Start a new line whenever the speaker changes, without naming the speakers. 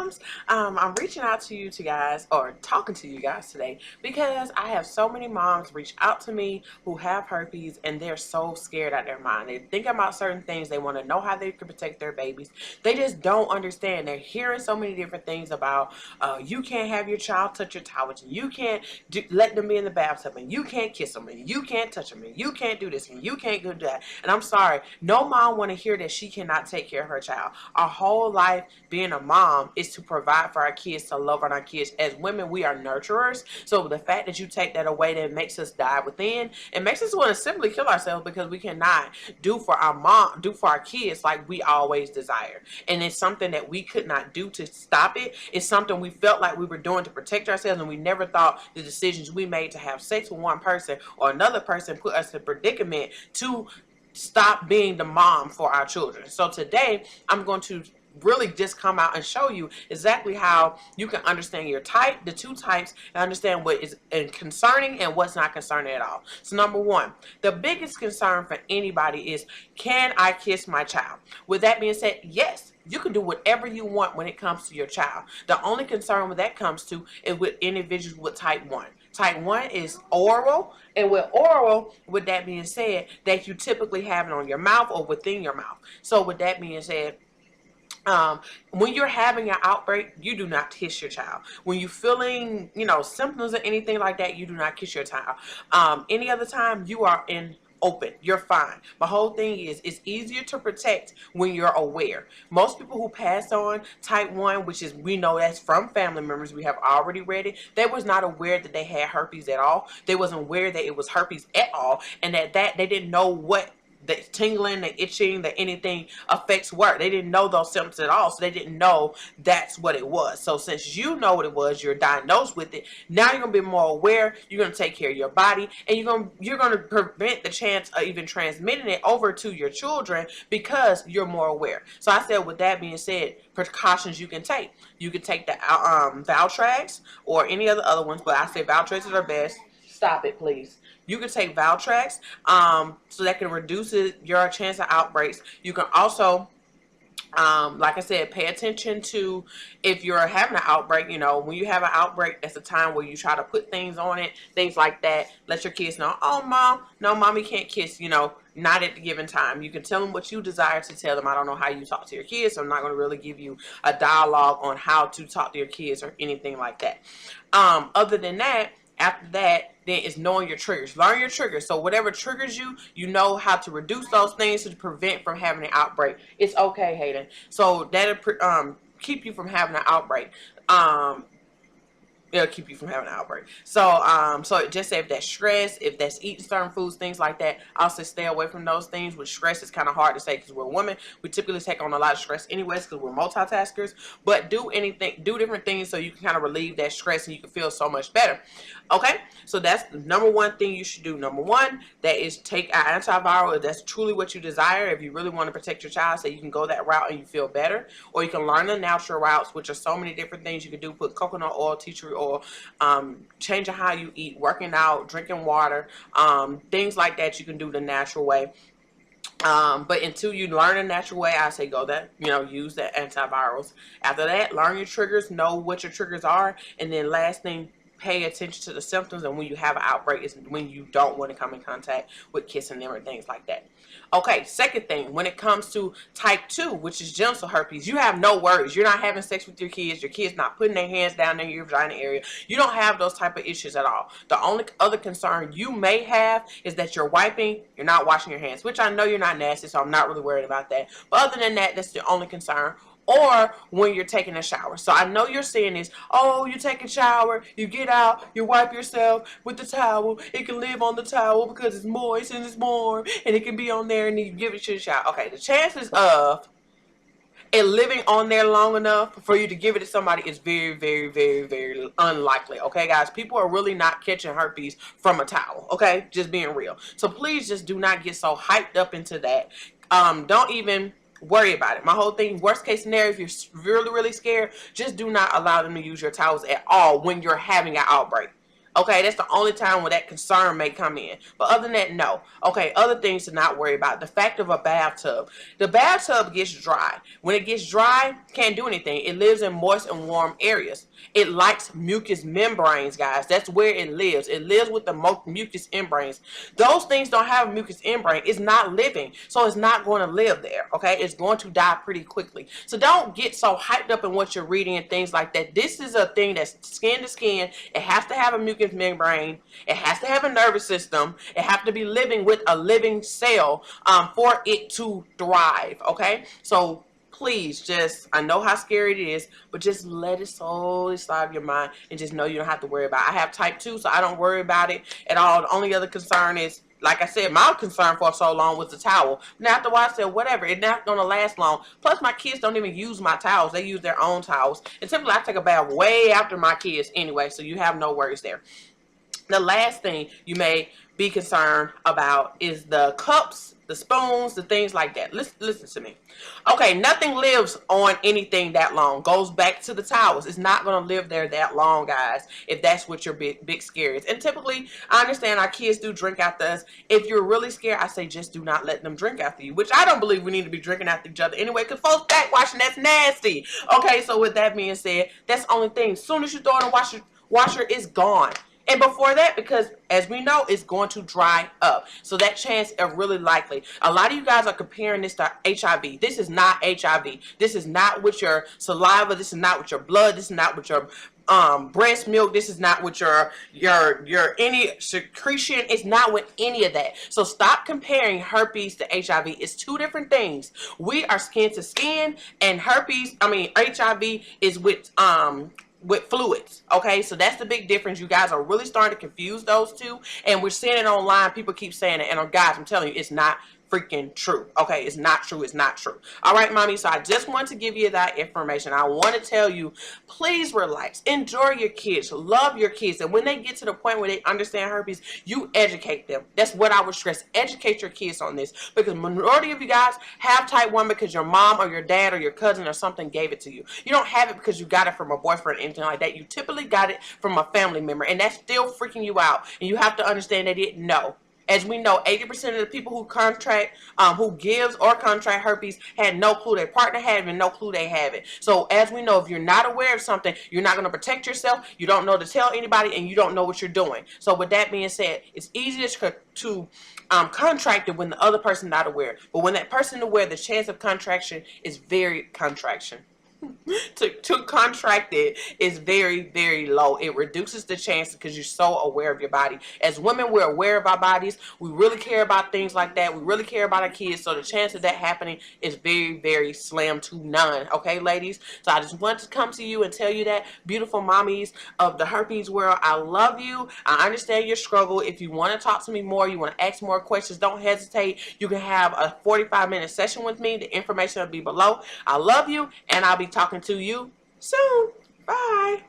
moms. I'm reaching out to you guys, or talking to you guys today, because I have so many moms reach out to me who have herpes, and they're so scared out their mind. They think about certain things. They want to know how they can protect their babies. They just don't understand. They're hearing so many different things about you can't have your child touch your towels, and you can't let them be in the bathtub, and you can't kiss them, and you can't touch them, and you can't do this, and you can't do that. And I'm sorry, no mom want to hear that she cannot take care of her child. Our whole life being a mom is to provide for our kids, to love on our kids. As women, we are nurturers. So the fact that you take that away, that makes us die within. It makes us want to simply kill ourselves, because we cannot do for our kids like we always desire. And it's something that we could not do to stop it. It's something we felt like we were doing to protect ourselves, and we never thought the decisions we made to have sex with one person or another person put us in a predicament to stop being the mom for our children. So today I'm going to really just come out and show you exactly how you can understand your type, the two types, and understand what is concerning and what's not concerning at all. So number one, the biggest concern for anybody is, can I kiss my child? With that being said, yes, you can do whatever you want when it comes to your child. The only concern when that comes to is with individuals with type 1. Type 1 is oral, and with oral, with that being said, that you typically have it on your mouth or within your mouth. So with that being said, when you're having an outbreak, you do not kiss your child. When you're feeling, symptoms or anything like that, you do not kiss your child. Any other time, you are in open, you're fine. My whole thing is, it's easier to protect when you're aware. Most people who pass on type 1, which is, we know that's from family members, we have already read it, they was not aware that they had herpes at all. They wasn't aware that it was herpes at all, and that they didn't know what the tingling, the itching, the anything affects work. They didn't know those symptoms at all, so they didn't know that's what it was. So since you know what it was, you're diagnosed with it, now you're gonna be more aware. You're gonna take care of your body, and you're gonna prevent the chance of even transmitting it over to your children, because you're more aware. So I said, with that being said, precautions you can take. You can take the Valtrex or any other ones, but I say Valtrex are best. Stop it, please. You can take Valtrex, so that can reduce your chance of outbreaks. You can also, like I said, pay attention to if you're having an outbreak. When you have an outbreak, that's a time where you try to put things on it, things like that. Let your kids know, oh, mom, no, mommy can't kiss, not at the given time. You can tell them what you desire to tell them. I don't know how you talk to your kids, so I'm not going to really give you a dialogue on how to talk to your kids or anything like that. Other than that, after that, then it's knowing your triggers. Learn your triggers. So whatever triggers you, you know how to reduce those things to prevent from having an outbreak. It's okay, Hayden. So that'll keep you from having an outbreak. It'll keep you from having an outbreak. So just say if that's stress, if that's eating certain foods, things like that, I'll say stay away from those things. With stress, it's kind of hard to say, because we're women. We typically take on a lot of stress anyways, because we're multitaskers. But do different things so you can kind of relieve that stress, and you can feel so much better. Okay, so that's the number one thing you should do. Number one, that is take an antiviral if that's truly what you desire. If you really want to protect your child, so you can go that route and you feel better. Or you can learn the natural routes, which are so many different things you can do. Put coconut oil, tea tree oil, changing how you eat, working out, drinking water, things like that you can do the natural way. But until you learn a natural way, I say go that, use the antivirals. After that, learn your triggers, know what your triggers are, and then last thing, pay attention to the symptoms, and when you have an outbreak is when you don't want to come in contact with kissing them or things like that. Okay, second thing, when it comes to type 2, which is genital herpes, you have no worries. You're not having sex with your kids not putting their hands down in your vagina area. You don't have those type of issues at all. The only other concern you may have is that you're not washing your hands, which I know you're not nasty, so I'm not really worried about that. But other than that, that's the only concern. Or when you're taking a shower. So I know you're saying this, oh, you take a shower, you get out, you wipe yourself with the towel. It can live on the towel because it's moist and it's warm, and it can be on there, and then you give it to the shower. Okay, the chances of it living on there long enough for you to give it to somebody is very, very, very, very unlikely. Okay, guys, people are really not catching herpes from a towel. Okay, just being real. So please just do not get so hyped up into that. Don't even worry about it. My whole thing, worst case scenario, if you're really, really scared, just do not allow them to use your towels at all when you're having an outbreak. Okay, that's the only time when that concern may come in. But other than that, no. Okay, other things to not worry about. The fact of a bathtub. The bathtub gets dry. When it gets dry, can't do anything. It lives in moist and warm areas. It likes mucous membranes, guys. That's where it lives. It lives with the mucous membranes. Those things don't have a mucous membrane. It's not living, so it's not going to live there. Okay, it's going to die pretty quickly. So don't get so hyped up in what you're reading and things like that. This is a thing that's skin to skin. It has to have a mucous membrane. It has to have a nervous system. It has to be living with a living cell for it to thrive. Okay, so please just, I know how scary it is, but just let it slowly slide your mind and just know you don't have to worry about it. I have type 2, so I don't worry about it at all. The only other concern is, like I said, my concern for so long was the towel. Now after a while I said, whatever, it's not going to last long. Plus my kids don't even use my towels. They use their own towels. And typically I take a bath way after my kids anyway, so you have no worries there. The last thing you may be concerned about is the cups, the spoons, the things like that. Listen to me. Okay, nothing lives on anything that long. Goes back to the towels. It's not going to live there that long, guys, if that's what your big scare is. And typically, I understand our kids do drink after us. If you're really scared, I say just do not let them drink after you, which I don't believe we need to be drinking after each other anyway, because folks backwashing, that's nasty. Okay, so with that being said, that's the only thing. As soon as you throw it in the washer, it's gone. And before that, because as we know, it's going to dry up. So that chance is really likely. A lot of you guys are comparing this to HIV. This is not HIV. This is not with your saliva. This is not with your blood. This is not with your breast milk. This is not with your any secretion. It's not with any of that. So stop comparing herpes to HIV. It's two different things. We are skin to skin, and HIV is with fluids. Okay, so that's the big difference. You guys are really starting to confuse those two, and we're seeing it online. People keep saying it, and guys, I'm telling you, it's not freaking true. Okay, it's not true. It's not true. All right, mommy, so I just want to give you that information. I want to tell you, please relax, enjoy your kids, love your kids, and when they get to the point where they understand herpes, you educate them. That's what I would stress. Educate your kids on this, because majority of you guys have type 1 because your mom or your dad or your cousin or something gave it to you. You don't have it because you got it from a boyfriend or anything like that. You typically got it from a family member, and that's still freaking you out, and you have to understand they didn't know. As we know, 80% of the people who contract, who gives or contract herpes had no clue. Their partner had it and no clue they have it. So as we know, if you're not aware of something, you're not going to protect yourself. You don't know to tell anybody, and you don't know what you're doing. So with that being said, it's easiest to contract it when the other person not aware. But when that person aware, the chance of contraction is very to contract it is very, very low. It reduces the chance because you're so aware of your body. As women, we're aware of our bodies. We really care about things like that. We really care about our kids. So the chance of that happening is very, very slim to none. Okay, ladies? So I just wanted to come to you and tell you that, beautiful mommies of the herpes world, I love you. I understand your struggle. If you want to talk to me more, you want to ask more questions, don't hesitate. You can have a 45-minute session with me. The information will be below. I love you, and I'll be talking to you soon. Bye.